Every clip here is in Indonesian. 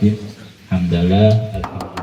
Walakin hamdalah alhamdulillah.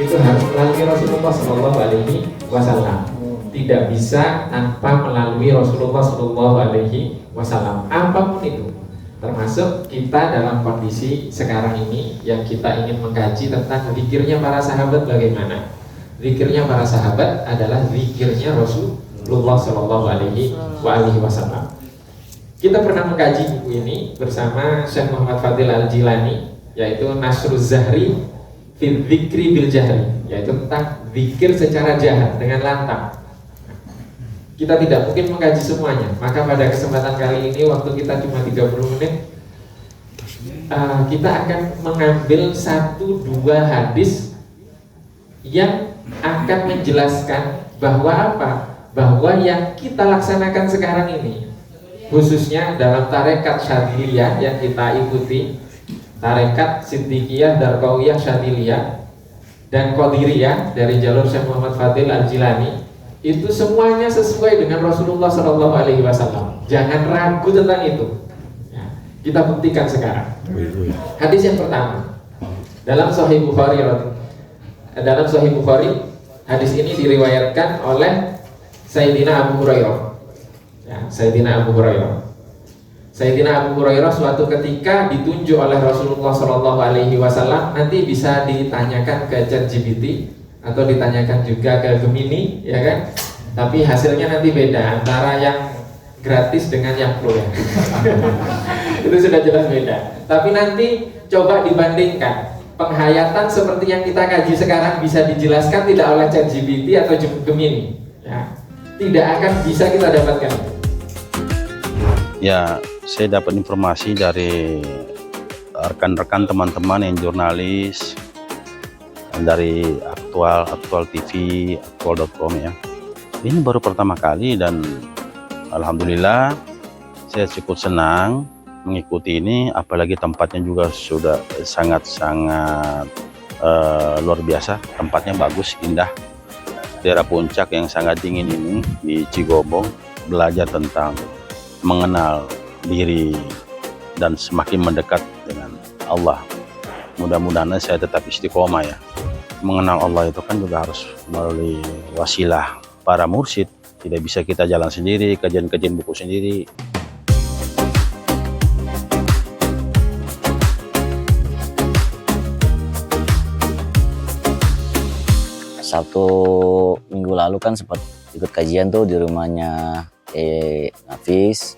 Itu harus melalui Rasulullah Shallallahu Alaihi Wasallam. Tidak bisa tanpa melalui Rasulullah Shallallahu Alaihi Wasallam. Apapun itu, termasuk kita dalam kondisi sekarang ini yang kita ingin mengkaji tentang zikirnya para sahabat bagaimana. Zikirnya para sahabat adalah zikirnya Rasulullah Shallallahu Alaihi Wasallam. Kita pernah mengkaji buku ini bersama Syekh Muhammad Fadil Al-Jilani, yaitu Nasruz Zahri fil Dzikri bil Jahri, yaitu tentang zikir secara jahar dengan lantang. Kita tidak mungkin mengkaji semuanya, maka pada kesempatan kali ini waktu kita cuma 30 menit, kita akan mengambil 1-2 hadis yang akan menjelaskan bahwa apa? Bahwa yang kita laksanakan sekarang ini, khususnya dalam tarekat Syadziliyah yang kita ikuti, tarekat Siddiqiyah, Darqawiyah, Syadziliyah dan Qadiriyah dari jalur Syekh Muhammad Fadil Al-Jilani, itu semuanya sesuai dengan Rasulullah Shallallahu Alaihi Wasallam. Jangan ragu tentang itu. Ya, kita buktikan sekarang. Hadis yang pertama dalam Sahih Bukhari. Dalam Sahih Bukhari, hadis ini diriwayatkan oleh Sayyidina Abu Hurairah. Ya, Sayyidina Abu Hurairah. Sayyidina Abu Hurairah suatu ketika ditunjuk oleh Rasulullah Shallallahu Alaihi Wasallam, nanti bisa ditanyakan ke ChatGPT atau ditanyakan juga ke Gemini, ya kan? Tapi hasilnya nanti beda antara yang gratis dengan yang pro ya. Itu sudah jelas beda. Tapi nanti coba dibandingkan penghayatan seperti yang kita kaji sekarang bisa dijelaskan tidak oleh ChatGPT atau Gemini, ya. Tidak akan bisa kita dapatkan. Ya, saya dapat informasi dari rekan-rekan teman-teman yang jurnalis dari Aktual TV, aktual.com ya. Ini baru pertama kali dan alhamdulillah saya cukup senang mengikuti ini, apalagi tempatnya juga sudah sangat-sangat luar biasa. Tempatnya bagus, indah. Daerah puncak yang sangat dingin ini di Cigombong, belajar tentang mengenal diri dan semakin mendekat dengan Allah. Mudah-mudahan saya tetap istiqomah ya. Mengenal Allah itu kan juga harus melalui wasilah para mursyid. Tidak bisa kita jalan sendiri, kajian-kajian buku sendiri. Sabtu minggu lalu kan sempat ikut kajian tuh di rumahnya Nafis.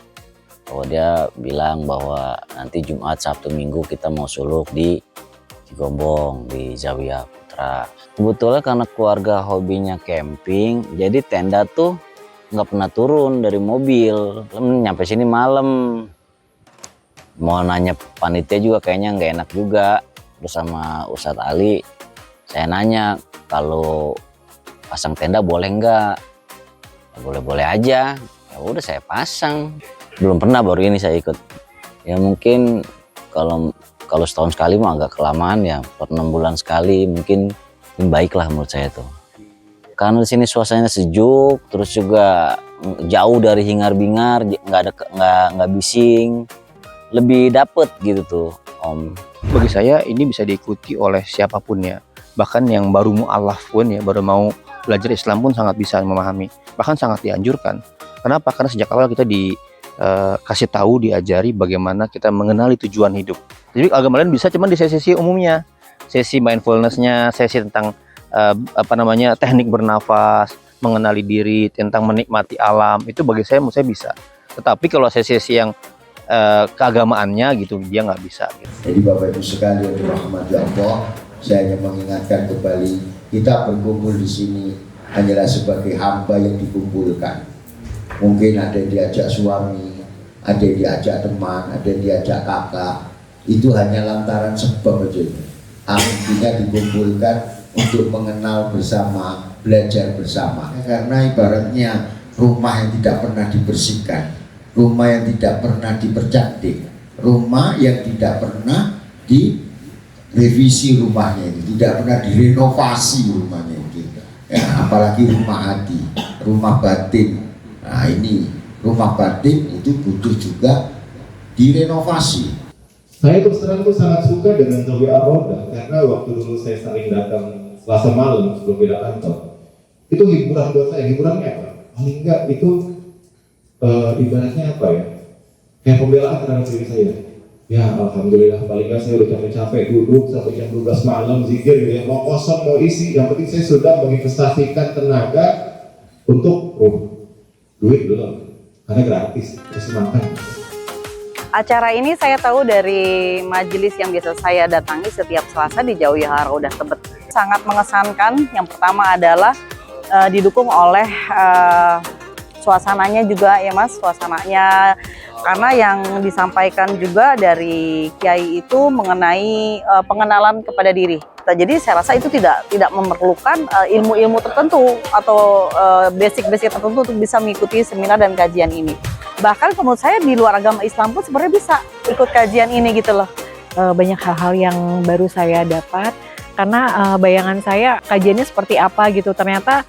Oh, dia bilang bahwa nanti Jumat, Sabtu, Minggu kita mau suluk di Cigombong di Zawiyah Putra. Kebetulan karena keluarga hobinya camping, jadi tenda tuh nggak pernah turun dari mobil. Nyampe sini malam. Mau nanya panitia juga kayaknya nggak enak juga. Terus sama Ustadz Ali, saya nanya kalau pasang tenda boleh nggak? Boleh-boleh aja. Ya udah saya pasang. Belum pernah, baru ini saya ikut. Ya mungkin kalau setahun sekali mah agak kelamaan ya, per 6 bulan sekali mungkin baiklah menurut saya tuh. Karena di sini suasananya sejuk, terus juga jauh dari hingar-bingar, nggak bising, lebih dapet gitu tuh Om. Bagi saya ini bisa diikuti oleh siapapun ya, bahkan yang baru mu'alaf pun ya, baru mau belajar Islam pun sangat bisa memahami, bahkan sangat dianjurkan. Kenapa? Karena sejak awal kita dikasih tahu, diajari bagaimana kita mengenali tujuan hidup. Jadi agama lain bisa cuman di sesi umumnya, sesi mindfulness-nya, sesi tentang teknik bernafas, mengenali diri, tentang menikmati alam, itu bagi saya menurut saya bisa. Tetapi kalau sesi-sesi yang keagamaannya gitu, dia nggak bisa gitu. Jadi Bapak Ibu sekalian dirahmati Allah, saya hanya mengingatkan kembali, kita berkumpul di sini hanyalah sebagai hamba yang dikumpulkan. Mungkin ada yang diajak suami, ada yang diajak teman, ada yang diajak kakak. Itu hanya lantaran sebab aja. Artinya dikumpulkan untuk mengenal bersama, belajar bersama. Karena ibaratnya rumah yang tidak pernah dibersihkan, rumah yang tidak pernah dipercantik, rumah yang tidak pernah direvisi rumahnya itu, tidak pernah direnovasi rumahnya itu. Ya, apalagi rumah hati, rumah batin. Nah ini rumah batin itu butuh juga direnovasi. Saya terus terang tuh sangat suka dengan Zawi Ar-Roda karena waktu dulu saya sering datang Selasa malam sebelum pindah kantor. Itu hiburan buat saya. Hiburannya apa? Paling enggak itu ibaratnya apa ya? Kayak pembelaan terhadap diri saya. Ya alhamdulillah paling enggak saya udah capek-capek duduk sampai jam 12 malam zikir gitu ya. Mau kosong mau isi, yang penting saya sudah menginvestasikan tenaga untuk duit belum. Karena gratis, terus makan. Acara ini saya tahu dari majelis yang biasa saya datangi setiap Selasa di Zawi Ar-Roda Tebet. Sangat mengesankan. Yang pertama adalah didukung oleh suasananya juga ya Mas, suasananya. Karena yang disampaikan juga dari Kiai itu mengenai pengenalan kepada diri. Jadi saya rasa itu tidak memerlukan ilmu-ilmu tertentu atau basic-basic tertentu untuk bisa mengikuti seminar dan kajian ini. Bahkan menurut saya di luar agama Islam pun sebenarnya bisa ikut kajian ini gitu loh. Banyak hal-hal yang baru saya dapat karena bayangan saya kajiannya seperti apa gitu. Ternyata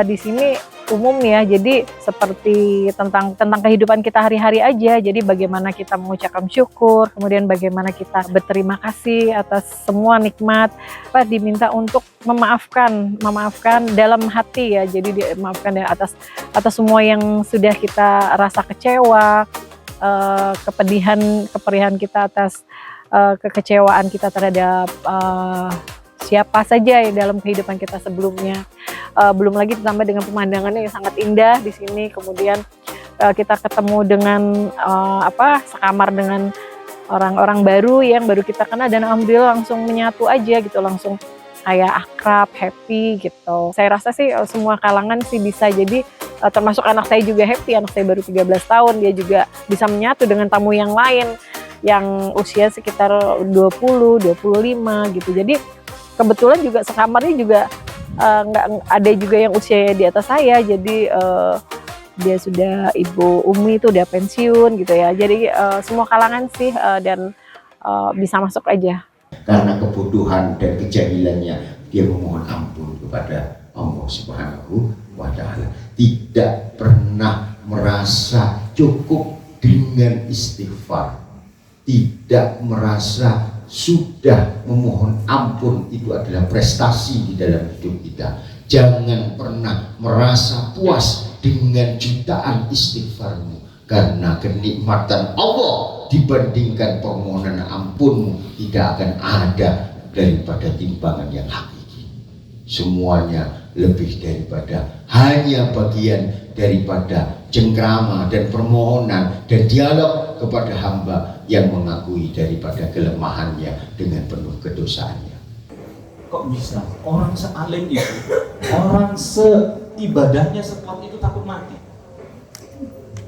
di sini umum ya, jadi seperti tentang kehidupan kita hari-hari aja. Jadi bagaimana kita mengucapkan syukur, kemudian bagaimana kita berterima kasih atas semua nikmat. Diminta untuk memaafkan dalam hati ya. Jadi dimaafkan ya atas semua yang sudah kita rasa kecewa, kepedihan kita atas kekecewaan kita terhadap siapa saja ya dalam kehidupan kita sebelumnya. Belum lagi ditambah dengan pemandangannya yang sangat indah di sini. Kemudian kita ketemu dengan sekamar dengan orang-orang baru yang baru kita kenal dan alhamdulillah langsung menyatu aja gitu, langsung kayak akrab, happy gitu. Saya rasa sih semua kalangan sih bisa, jadi termasuk anak saya juga happy. Anak saya baru 13 tahun, dia juga bisa menyatu dengan tamu yang lain yang usia sekitar 20, 25 gitu. Jadi kebetulan juga sekamarnya juga nggak ada juga yang usia di atas saya, jadi dia sudah ibu Umi itu udah pensiun gitu ya. Jadi semua kalangan sih dan bisa masuk aja. Karena kebodohan dan kejahilannya dia memohon ampun kepada Allah Subhanahu wa Ta'ala. Tidak pernah merasa cukup dengan istighfar, tidak merasa sudah memohon ampun itu adalah prestasi di dalam hidup kita. Jangan pernah merasa puas dengan jutaan istighfarmu, karena kenikmatan Allah dibandingkan permohonan ampunmu tidak akan ada daripada timbangan yang hakiki. Semuanya lebih daripada hanya bagian daripada cengkrama dan permohonan dan dialog kepada hamba yang mengakui daripada kelemahannya dengan penuh kedosaannya. Kok bisa orang sealim itu, orang seibadahnya sekuat itu takut mati?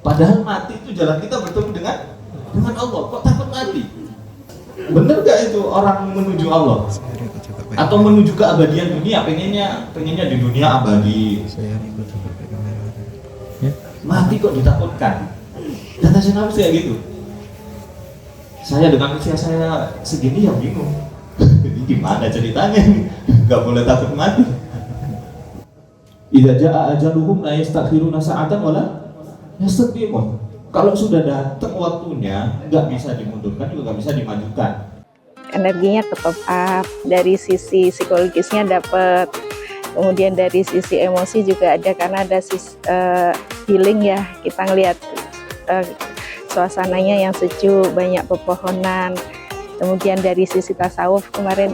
Padahal mati itu jalan kita bertemu dengan Allah. Kok takut mati? Bener gak itu orang menuju Allah? Atau menuju keabadian dunia? Pengennya di dunia abadi. Mati kok ditakutkan? Data saya kayak gitu. Saya dengan usia saya segini ya bingung. Ini gimana ceritanya nih? Gak boleh takut mati. Idza jaa ajaluhum la yastakhiruna sa'atan wala yastaqdimun. Kalau sudah datang waktunya, nggak bisa dimundurkan juga nggak bisa dimajukan. Energinya tetap up, dari sisi psikologisnya dapat, kemudian dari sisi emosi juga ada karena ada healing ya. Kita ngelihat suasananya yang sejuk, banyak pepohonan. Kemudian dari sisi tasawuf kemarin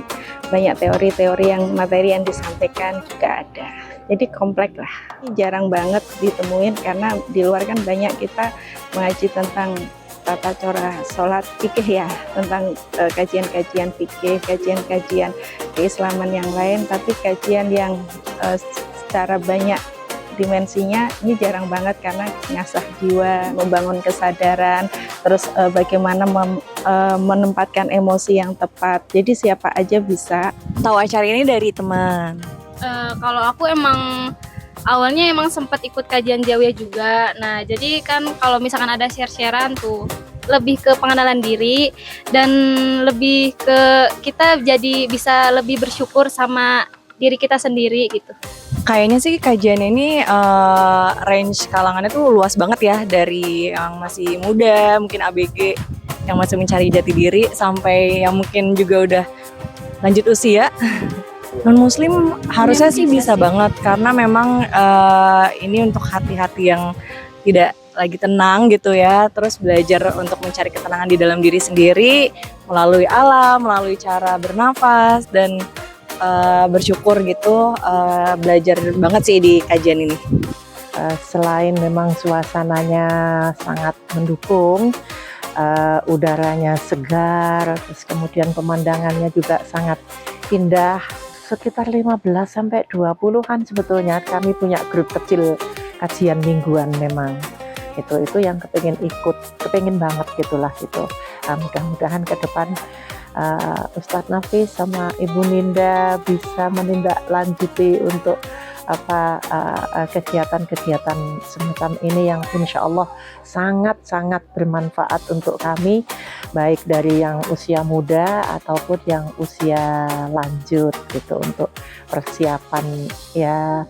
banyak teori-teori yang materi yang disampaikan juga ada. Jadi kompleks lah. Ini jarang banget ditemuin karena di luar kan banyak kita mengaji tentang tata cara sholat fikih ya, tentang kajian-kajian fikih, kajian-kajian keislaman yang lain, tapi kajian yang secara banyak dimensinya ini jarang banget karena ngasah jiwa, membangun kesadaran, terus bagaimana menempatkan emosi yang tepat. Jadi siapa aja bisa. Tahu acara ini dari teman. Kalau aku emang awalnya emang sempat ikut kajian Zawiyah juga. Nah, jadi kan kalau misalkan ada share-sharean tuh lebih ke pengenalan diri dan lebih ke kita jadi bisa lebih bersyukur sama diri kita sendiri gitu. Kayaknya sih kajian ini range kalangannya tuh luas banget ya, dari yang masih muda, mungkin ABG yang masih mencari jati diri, sampai yang mungkin juga udah lanjut usia. Non-muslim harusnya sih bisa banget, karena memang ini untuk hati-hati yang tidak lagi tenang gitu ya, terus belajar untuk mencari ketenangan di dalam diri sendiri melalui alam, melalui cara bernafas dan bersyukur gitu. Belajar banget sih di kajian ini. Selain memang suasananya sangat mendukung, udaranya segar, terus kemudian pemandangannya juga sangat indah. Sekitar 15-20 kan sebetulnya kami punya grup kecil kajian mingguan memang. Itu yang kepengin banget gitulah gitu. Mudah-mudahan ke depan Ustadz Nafis sama Ibu Ninda bisa menindaklanjuti untuk kegiatan-kegiatan semacam ini yang insya Allah sangat-sangat bermanfaat untuk kami, baik dari yang usia muda ataupun yang usia lanjut gitu, untuk persiapan ya,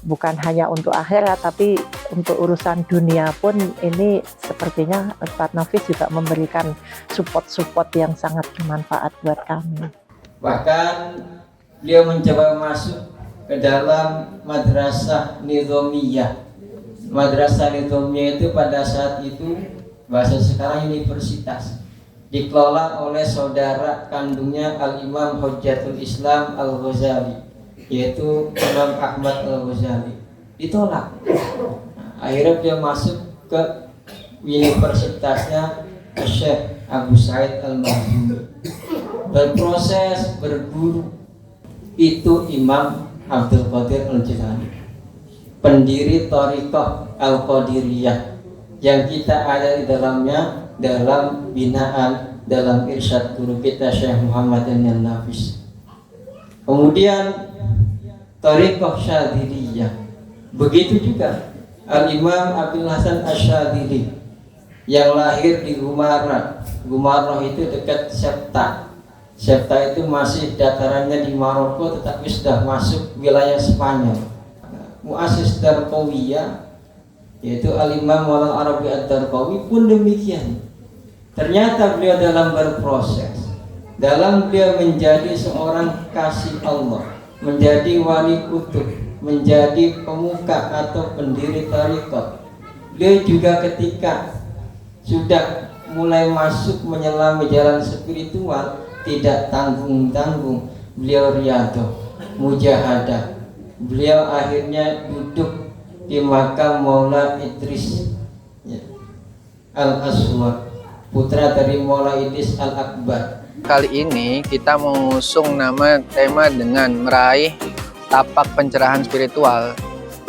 bukan hanya untuk akhirat tapi untuk urusan dunia pun ini sepertinya Ustadz Nafis juga memberikan support yang sangat bermanfaat buat kami. Bahkan beliau mencoba masuk ke dalam madrasah nizamiyah. Madrasah nizamiyah itu pada saat itu bahasa sekarang universitas, dikelola oleh saudara kandungnya Al-Imam Hujjatul Islam Al-Ghazali, yaitu Imam Ahmad Al-Ghazali. Ditolak. Akhirnya dia masuk ke universitasnya Syekh Abu Sa'id Al-Mahdumi. Berproses, berguru itu Imam Abdul Qadir Al-Jilani, pendiri Thariqah Al-Qadiriyah yang kita ada di dalamnya dalam binaan, dalam irsyad guru kita Syekh Muhammad An-Nafis. Kemudian Thariqah Syadiliyah, begitu juga Al-Imam Abdul Hasan Asy-Syadili yang lahir di Gumarah. Gumarah itu dekat Septa. Septa itu masih datarannya di Maroko tetapi sudah masuk wilayah Spanyol. Muassis Darqawiyah yaitu Al-Imam Maulana Arabi Ad-Darqawi pun demikian. Ternyata beliau dalam berproses, dalam beliau menjadi seorang kasih Allah, menjadi wali kutub, menjadi pemuka atau pendiri tariqat. Beliau juga ketika sudah mulai masuk menyelami jalan spiritual, tidak tanggung-tanggung beliau riyadhah, mujahadah. Beliau akhirnya duduk di makam Maula Idris Al-Aswad, putra dari Maula Idris Al-Akbar. Kali ini kita mengusung tema dengan meraih tapak pencerahan spiritual,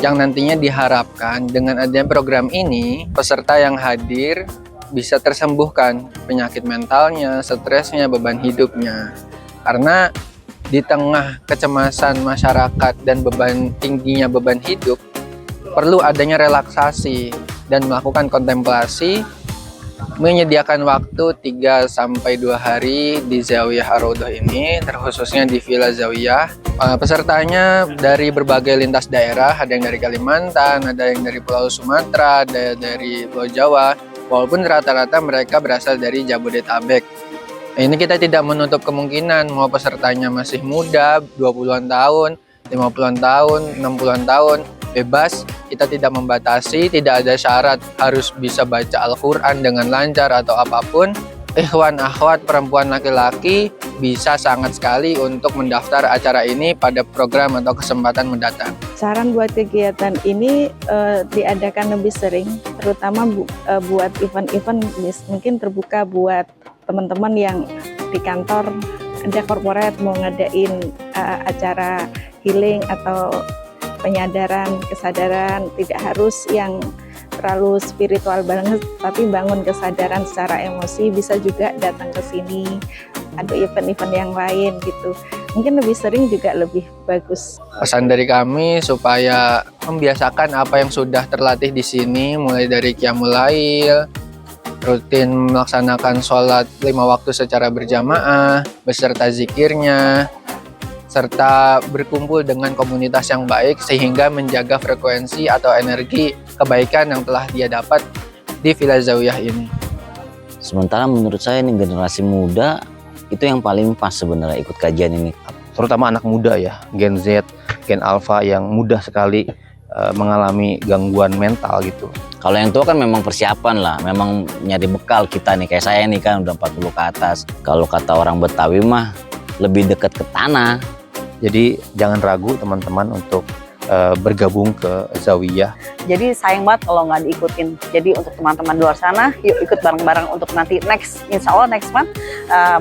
yang nantinya diharapkan dengan adanya program ini peserta yang hadir bisa tersembuhkan penyakit mentalnya, stresnya, beban hidupnya. Karena di tengah kecemasan masyarakat dan tingginya beban hidup, perlu adanya relaksasi dan melakukan kontemplasi, menyediakan waktu 3-2 hari di Zawiyah Ar-Raudhah ini, terkhususnya di Villa Zawiyah. Pesertanya dari berbagai lintas daerah, ada yang dari Kalimantan, ada yang dari Pulau Sumatera, ada dari Pulau Jawa, walaupun rata-rata mereka berasal dari Jabodetabek. Ini kita tidak menutup kemungkinan mau pesertanya masih muda, 20-an tahun, 50-an tahun, 60-an tahun, bebas. Kita tidak membatasi, tidak ada syarat harus bisa baca Al-Quran dengan lancar atau apapun. ikhwan akhwat perempuan laki-laki bisa sangat sekali untuk mendaftar acara ini pada program atau kesempatan mendatang. Saran buat kegiatan ini diadakan lebih sering, terutama buat event-event mungkin terbuka buat teman-teman yang di kantor ada corporate mau ngadain acara healing atau penyadaran, kesadaran, tidak harus yang terlalu spiritual banget, tapi bangun kesadaran secara emosi, bisa juga datang ke sini, ada event-event yang lain gitu. Mungkin lebih sering juga lebih bagus. Pesan dari kami supaya membiasakan apa yang sudah terlatih di sini, mulai dari Qiyamul Lail, rutin melaksanakan sholat 5 waktu secara berjamaah, beserta zikirnya, serta berkumpul dengan komunitas yang baik sehingga menjaga frekuensi atau energi kebaikan yang telah dia dapat di Villa Zawiyah ini. Sementara menurut saya ini generasi muda itu yang paling pas sebenarnya ikut kajian ini. Terutama anak muda ya, Gen Z, Gen Alpha yang mudah sekali mengalami gangguan mental gitu. Kalau yang tua kan memang persiapan lah, memang nyari bekal kita nih, kayak saya nih kan udah 40 ke atas. Kalau kata orang Betawi mah lebih dekat ke tanah. Jadi jangan ragu teman-teman untuk bergabung ke Zawiyah. Jadi sayang banget kalau nggak diikutin. Jadi untuk teman-teman luar sana, yuk ikut bareng-bareng untuk nanti next, insya Allah next month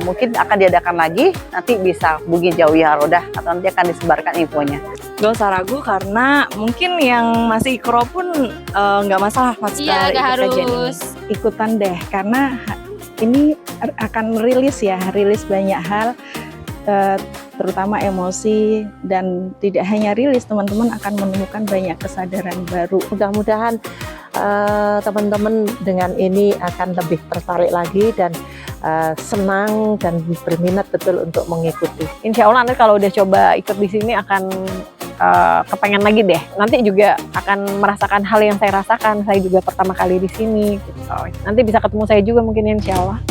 mungkin akan diadakan lagi. Nanti bisa hubungi Zawiyah Rodah atau nanti akan disebarkan infonya. Gak usah ragu karena mungkin yang masih ikro pun nggak masalah Iya, ikut kajian ini. Ikutan deh, karena ini akan rilis banyak hal, terutama emosi, dan tidak hanya rilis, teman-teman akan menemukan banyak kesadaran baru. Mudah-mudahan teman-teman dengan ini akan lebih tertarik lagi dan senang dan berminat betul untuk mengikuti. Insya Allah nanti kalau udah coba ikut di sini akan kepengen lagi deh. Nanti juga akan merasakan hal yang saya rasakan. Saya juga pertama kali di sini. Gitu. Nanti bisa ketemu saya juga mungkin insya Allah.